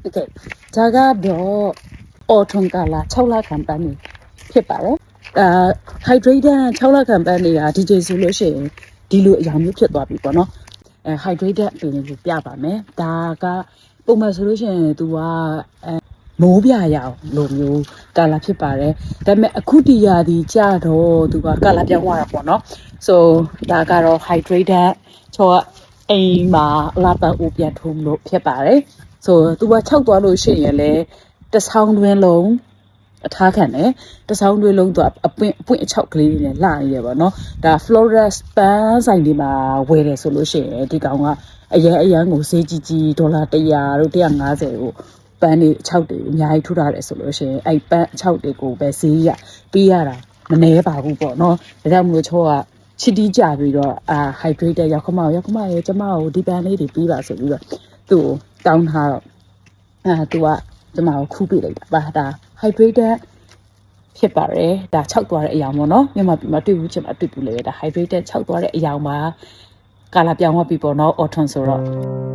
Okay. Jaga do autumn kala chaula company ဖြစ်ပါတယ်hydrated 6လ company က DJ ဆိုလို့ရှိရင်ဒီလိုအရာမျိုးဖြစ်သွားပြီပေါ့နော်hydrated ပင်ကိုပြပါမယ်ဒါကပုံမှန်ဆိုလို့ရှိရင် तू ကမိုးပြရအောင်လိုမျိုးကာလာဖြစ်ပါတယ်ဒါပေမဲ့အခုတည်ရသည်ကြတော့ तू ကကာလာပြောင်းသွားတာပေါ့နော် so ဒါကတော့ hydrated ချောအိမ်မှာအလားတူအိုးပြန်ထုံးလို့ဖြစ်ပါတယ် so သူက6သွားလို့ရှိရင်လည်းတစ်ဆောင်းတွင်းလုံးအထားခံတယ်တစ်ဆောင်းတွင်းလုံးသူအပွင့်အချောက်ကလေးတွေနဲ့လှနေရပါတော့ဒါ Flores ပန်းဆိုင်ဒီမှာဝယ်တယ်ဆိုလို့ရှိရင်ဒီကောင်ကအရန်ကိုဈေးကြီးဒေါ်လာ100တို့150ကိုပန်းတွေအချောက်တွေအများကြီးထူထားတယ်ဆိုလို့ရှိရင်အဲ့ပန်းအချောက်တွေကိုပဲဈေးရပေးရတာမနှဲပါဘူးပေါ့နော်ဒါကြောင့်မလို့ချောကချစ်တီးကြပြီးတော့hydrated ရောက်ခမရဲ့ကျမကိုဒီပန်းလေးတွေပေးပါဆိုပြီးတော့သူ့ကိုတောင်းထားတော့သူကကျမကိုခူးပေးလိုက်တာပါဒါ hydrated ဖြစ်ပါတယ်ဒါ6သွားတဲ့အရာပေါ့နော်မြန်မာပြည်မှာတွေ့ဘူးချင်မှာတွေ့ဘူးလေဒါ hydrated 6သွားတဲ့အရာမှာကာလာပြောင်းသွားပြီပေါ့နော် autumn ဆိုတော့